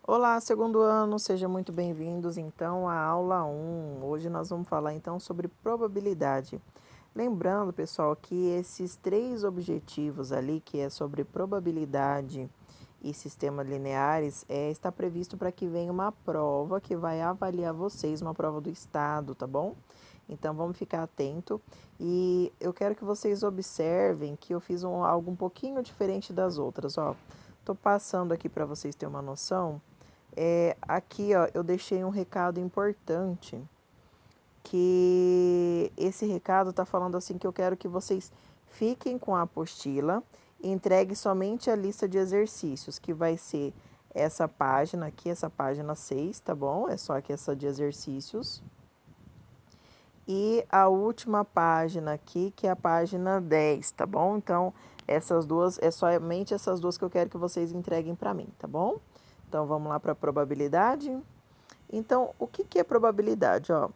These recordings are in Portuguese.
Olá, segundo ano, sejam muito bem-vindos então à aula 1. Hoje nós vamos falar então sobre probabilidade. Lembrando, pessoal, que esses três objetivos ali, que é sobre probabilidade e sistemas lineares, está previsto para que venha uma prova que vai avaliar vocês, uma prova do estado, tá bom? Então vamos ficar atento e eu quero que vocês observem que eu fiz algo um pouquinho diferente das outras, ó. Tô passando aqui para vocês terem uma noção. Aqui, ó, eu deixei um recado importante, que esse recado está falando assim que eu quero que vocês fiquem com a apostila e entregue somente a lista de exercícios, que vai ser essa página aqui, essa página 6, tá bom? É só aqui essa de exercícios. E a última página aqui, que é a página 10, tá bom? Então, essas duas, é somente essas duas que eu quero que vocês entreguem para mim, tá bom? Então, vamos lá para a probabilidade. Então, o que, que é probabilidade? Ó,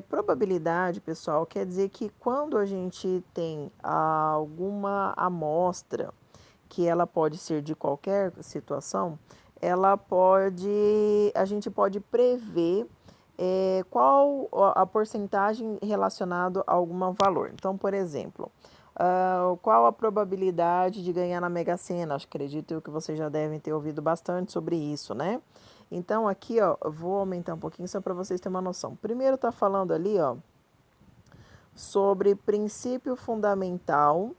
probabilidade, pessoal, quer dizer que quando a gente tem alguma amostra, que ela pode ser de qualquer situação, a gente pode prever qual a porcentagem relacionada a algum valor. Então, por exemplo, qual a probabilidade de ganhar na Mega Sena? Acredito que vocês já devem ter ouvido bastante sobre isso, né? Então, aqui, ó, eu vou aumentar um pouquinho só para vocês terem uma noção. Primeiro está falando ali, ó, sobre princípio fundamental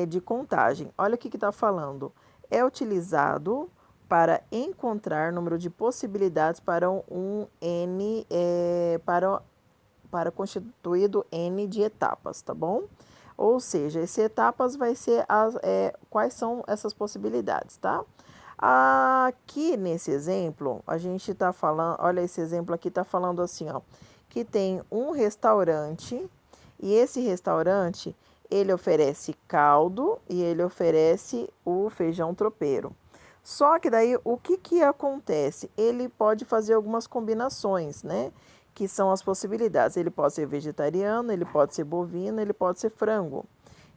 de contagem. Olha o que está falando. É utilizado para encontrar número de possibilidades para um N, para constituído N de etapas, tá bom? Ou seja, esse etapas vai ser quais são essas possibilidades, tá? Aqui nesse exemplo, a gente está falando, olha esse exemplo aqui está falando assim, ó, que tem um restaurante e esse restaurante ele oferece caldo e ele oferece o feijão tropeiro. Só que daí o que que acontece? Ele pode fazer algumas combinações, né? Que são as possibilidades. Ele pode ser vegetariano, ele pode ser bovino, ele pode ser frango.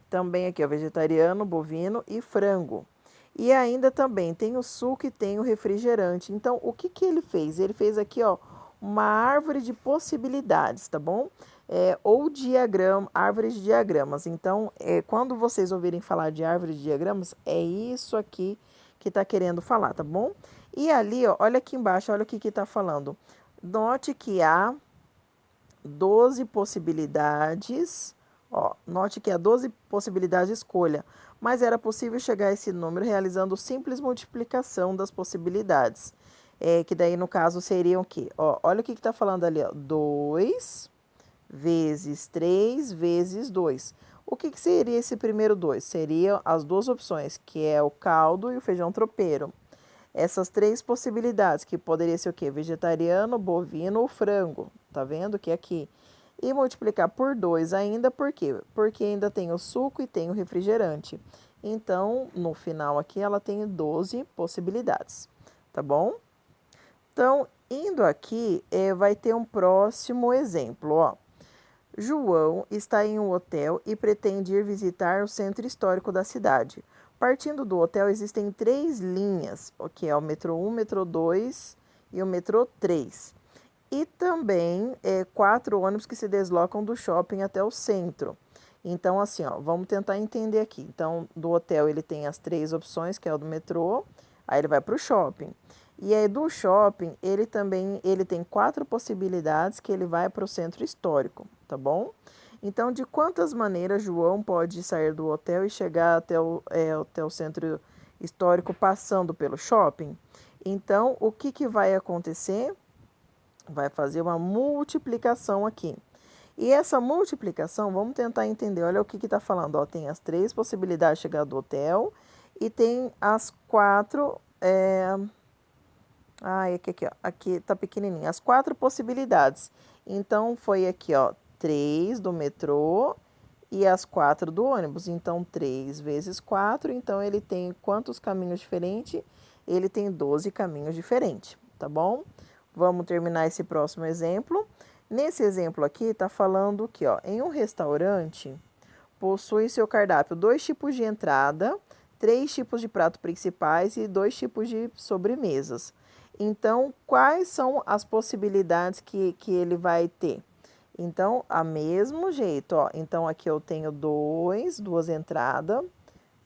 Também aqui, ó, vegetariano, bovino e frango. E ainda também tem o suco e tem o refrigerante. Então, o que que ele fez? Ele fez aqui, ó, uma árvore de possibilidades, tá bom? Ou diagrama, árvore de diagramas. Então, quando vocês ouvirem falar de árvore de diagramas, é isso aqui que está querendo falar, tá bom? E ali, ó, olha aqui embaixo, olha o que está falando. Note que há 12 possibilidades. Ó, note que há 12 possibilidades de escolha, mas era possível chegar a esse número realizando simples multiplicação das possibilidades. Que daí, no caso, seriam o quê? Ó, olha o que está falando ali, ó. 2 vezes 3 vezes 2. O que, que seria esse primeiro 2? Seriam as duas opções, que é o caldo e o feijão tropeiro. Essas três possibilidades, que poderia ser o quê? Vegetariano, bovino ou frango. Tá vendo que aqui. E multiplicar por 2 ainda, por quê? Porque ainda tem o suco e tem o refrigerante. Então, no final aqui, ela tem 12 possibilidades. Tá bom? Então, indo aqui, vai ter um próximo exemplo, ó. João está em um hotel e pretende ir visitar o centro histórico da cidade. Partindo do hotel, existem três linhas, que é o metrô 1, metrô 2 e o metrô 3. E também quatro ônibus que se deslocam do shopping até o centro. Então, assim, ó, vamos tentar entender aqui. Então, do hotel ele tem as três opções, que é o do metrô, aí ele vai para o shopping. E aí do shopping ele tem quatro possibilidades que ele vai para o centro histórico, tá bom? Então, de quantas maneiras João pode sair do hotel e chegar até o centro histórico passando pelo shopping? Então, o que, que vai acontecer? Vai fazer uma multiplicação aqui. E essa multiplicação, vamos tentar entender. Olha o que está falando. Ó, tem as três possibilidades de chegar do hotel e tem as quatro. Aqui, ó, aqui tá pequenininho. As quatro possibilidades. Então, foi aqui, ó, 3 do metrô e as 4 do ônibus. Então, 3 vezes 4. Então, ele tem quantos caminhos diferentes? Ele tem 12 caminhos diferentes, tá bom? Vamos terminar esse próximo exemplo. Nesse exemplo aqui, está falando que, ó, em um restaurante, possui seu cardápio dois tipos de entrada, 3 tipos de prato principais e 2 tipos de sobremesas. Então, quais são as possibilidades que ele vai ter? Então, a mesmo jeito, ó. Então, aqui eu tenho duas entradas,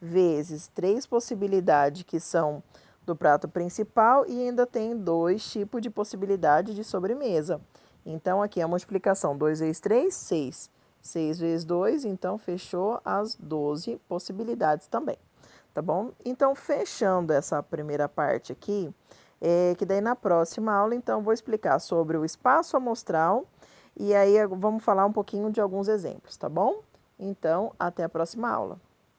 vezes 3 possibilidades que são do prato principal e ainda tem 2 tipos de possibilidade de sobremesa. Então, aqui é a multiplicação, 2 vezes 3, 6. 6 vezes 2, então fechou as 12 possibilidades também, tá bom? Então, fechando essa primeira parte aqui, que daí na próxima aula, então, vou explicar sobre o espaço amostral e aí vamos falar um pouquinho de alguns exemplos, tá bom? Então, até a próxima aula.